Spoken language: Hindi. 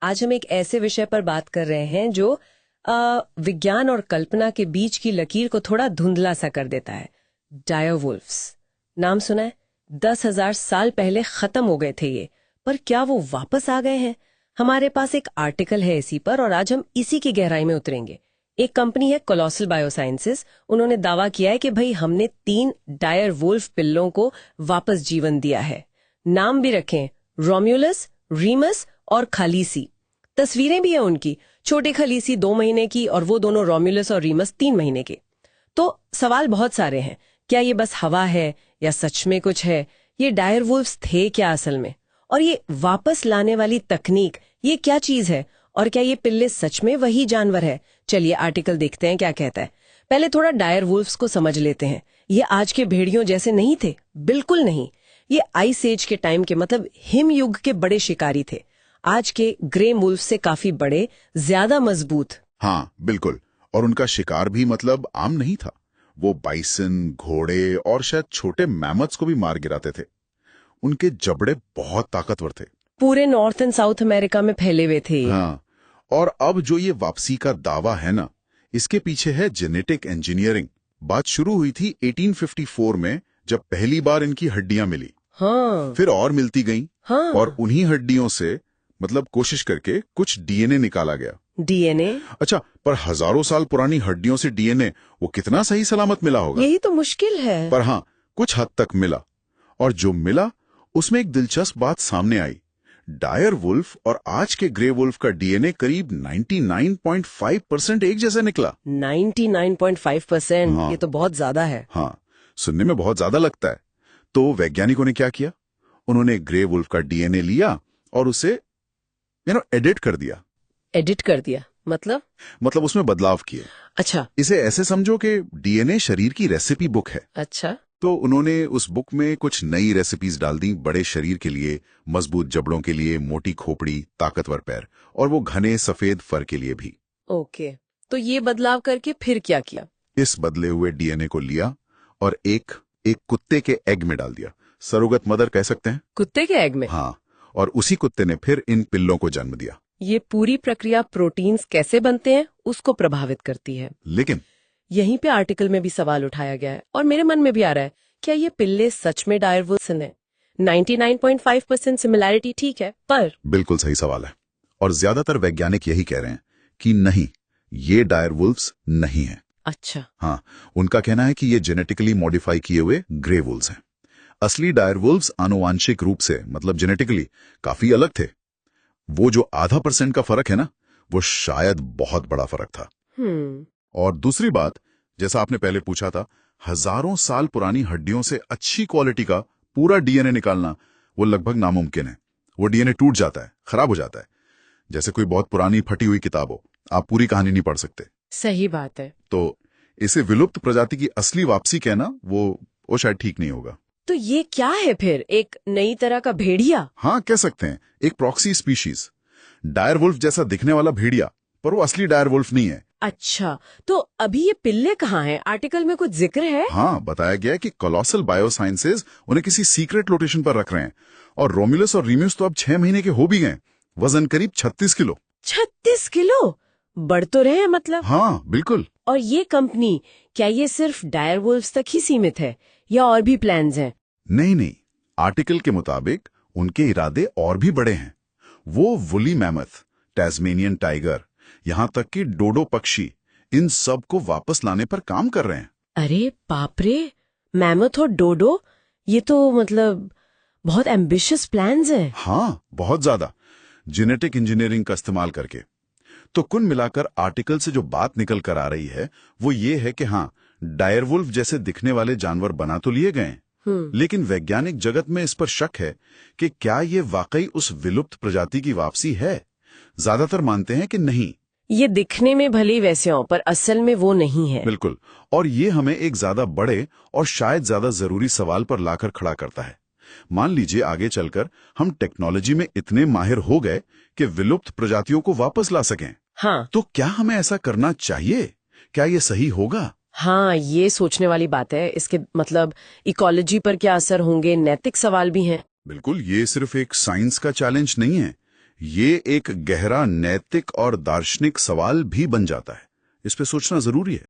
आज हम एक ऐसे विषय पर बात कर रहे हैं जो विज्ञान और कल्पना के बीच की लकीर को थोड़ा धुंधला सा कर देता है। डायरवुल्फ्स नाम सुना है? 10,000 साल पहले खत्म हो गए थे ये, पर क्या वो वापस आ गए हैं? हमारे पास एक आर्टिकल है इसी पर और आज हम इसी की गहराई में उतरेंगे। एक कंपनी है कोलोसल बायोसाइंसेस, उन्होंने दावा किया है कि भाई हमने 3 डायरवुल्फ पिल्लों को वापस जीवन दिया है। नाम भी रखें, रोम्यूलस, रीमस और खलीसी। तस्वीरें भी हैं उनकी, छोटे खलीसी 2 महीने की और वो दोनों रोम्यूलस और रीमस 3 महीने के। तो सवाल बहुत सारे हैं, क्या ये बस हवा है या सच में कुछ है? ये डायरवुल्फ्स थे क्या असल में? और ये वापस लाने वाली तकनीक, ये क्या चीज है? और क्या ये पिल्ले सच में वही जानवर है? चलिए आर्टिकल देखते हैं क्या कहता है। पहले थोड़ा डायरवुल्फ्स को समझ लेते हैं। ये आज के भेड़ियों जैसे नहीं थे, बिल्कुल नहीं। ये आइस एज के टाइम के, मतलब हिम युग के बड़े शिकारी थे। आज के ग्रे वुल्फ से काफी बड़े, ज्यादा मजबूत। हाँ बिल्कुल। और उनका शिकार भी मतलब आम नहीं था। वो बाइसन, घोड़े और शायद छोटे मैमथ्स को भी मार गिराते थे। उनके जबड़े बहुत ताकतवर थे। पूरे नॉर्थ एंड साउथ अमेरिका में फैले हुए थे ये। हाँ, और अब जो ये वापसी का दावा है ना, इसके पीछे है जेनेटिक इंजीनियरिंग। बात शुरू हुई थी 1854 में, जब पहली बार इनकी हड्डियां मिली। हाँ फिर और मिलती गईं। हाँ। और उन्हीं हड्डियों से मतलब कोशिश करके कुछ डीएनए निकाला गया। डीएनए? अच्छा, पर हजारों साल पुरानी हड्डियों से डीएनए वो कितना सही सलामत मिला होगा? यही तो मुश्किल है। पर हाँ, कुछ हद तक मिला। और जो मिला उसमें एक दिलचस्प बात सामने आई। डायर वुल्फ और आज के ग्रे वुल्फ का डीएनए करीब 99.5% एक जैसा निकला। 99.5%? हाँ। ये तो बहुत ज्यादा है। हाँ, सुनने में बहुत ज्यादा लगता है। तो वैज्ञानिकों ने क्या किया? उन्होंने ग्रे वुल्फ का डीएनए लिया और उसे एडिट कर दिया। एडिट कर दिया मतलब उसमें बदलाव किए। अच्छा इसे ऐसे समझो कि डीएनए शरीर की रेसिपी बुक है। अच्छा। तो उन्होंने उस बुक में कुछ नई रेसिपीज डाल दी, बड़े शरीर के लिए, मजबूत जबड़ों के लिए, मोटी खोपड़ी, ताकतवर पैर और वो घने सफेद फर के लिए भी। ओके, तो ये बदलाव करके फिर क्या किया? इस बदले हुए डीएनए को लिया और एक कुत्ते के एग में डाल दिया। सरोगत मदर कह सकते हैं। कुत्ते के एग में? हाँ, और उसी कुत्ते ने फिर इन पिल्लों को जन्म दिया। ये पूरी प्रक्रिया प्रोटीन्स कैसे बनते हैं उसको प्रभावित करती है। लेकिन यहीं पे आर्टिकल में भी सवाल उठाया गया है और मेरे मन में भी आ रहा है, क्या ये पिल्ले सच में डायरवुल्फ्स हैं? 99.5% सिमिलैरिटी ठीक है, पर बिल्कुल सही सवाल है। और ज्यादातर वैज्ञानिक यही कह रहे हैं कि नहीं, ये डायरवुल्फ्स नहीं है। अच्छा। हाँ, उनका कहना है कि ये जेनेटिकली मॉडिफाई किए हुए ग्रे वुल्व्स हैं। असली डायरवुल्व्स आनुवांशिक रूप से, मतलब जेनेटिकली, काफी अलग थे। वो जो आधा % का फर्क है ना, वो शायद बहुत बड़ा फर्क था। और दूसरी बात, जैसा आपने पहले पूछा था, हजारों साल पुरानी हड्डियों से अच्छी क्वालिटी का पूरा डीएनए निकालना वो लगभग नामुमकिन है। वो डीएनए टूट जाता है, खराब हो जाता है। जैसे कोई बहुत पुरानी फटी हुई किताब हो, आप पूरी कहानी नहीं पढ़ सकते। सही बात है। तो इसे विलुप्त प्रजाति की असली वापसी कहना वो शायद ठीक नहीं होगा। तो ये क्या है फिर, एक नई तरह का भेड़िया? हाँ, कह सकते हैं, एक प्रॉक्सी स्पीशीज। डायरवुल्फ जैसा दिखने वाला भेड़िया, पर वो असली डायरवुल्फ नहीं है। अच्छा, तो अभी ये पिल्ले कहाँ हैं? आर्टिकल में कुछ जिक्र है? हाँ, बताया गया है कि कोलोसल बायोसाइंसेस उन्हें किसी सीक्रेट लोकेशन पर रख रहे हैं। और रोम्यूलस और रीम्यूस तो अब 6 महीने के हो भी गए। वजन करीब 36 किलो। 36 किलो? बढ़ तो रहे हैं मतलब। हाँ बिल्कुल। और ये कंपनी, क्या ये सिर्फ डायरवुल्फ्स तक ही सीमित है या और भी प्लान्स हैं? नहीं, आर्टिकल के मुताबिक उनके इरादे और भी बड़े हैं। वो वुली मैमथ, टैस्मेनियन टाइगर, यहाँ तक कि डोडो पक्षी, इन सब को वापस लाने पर काम कर रहे हैं। अरे बाप रे, मैमथ और डोडो, ये तो मतलब बहुत एम्बिशियस प्लान्स हैं। हाँ, बहुत ज्यादा, जेनेटिक इंजीनियरिंग का इस्तेमाल करके। तो कुल मिलाकर आर्टिकल से जो बात निकल कर आ रही है वो ये है कि हाँ, डायरवुल्फ जैसे दिखने वाले जानवर बना तो लिए गए, लेकिन वैज्ञानिक जगत में इस पर शक है कि क्या ये वाकई उस विलुप्त प्रजाति की वापसी है। ज्यादातर मानते हैं कि नहीं, ये दिखने में भले वैसे हों पर असल में वो नहीं है। बिल्कुल। और ये हमें एक ज्यादा बड़े और शायद ज्यादा जरूरी सवाल पर लाकर खड़ा करता है। मान लीजिए आगे चलकर हम टेक्नोलॉजी में इतने माहिर हो गए कि विलुप्त प्रजातियों को वापस ला सकें। हाँ, तो क्या हमें ऐसा करना चाहिए? क्या ये सही होगा? हाँ, ये सोचने वाली बात है। इसके मतलब इकोलॉजी पर क्या असर होंगे, नैतिक सवाल भी हैं। बिल्कुल, ये सिर्फ एक साइंस का चैलेंज नहीं है, ये एक गहरा नैतिक और दार्शनिक सवाल भी बन जाता है। इस पे सोचना जरूरी है।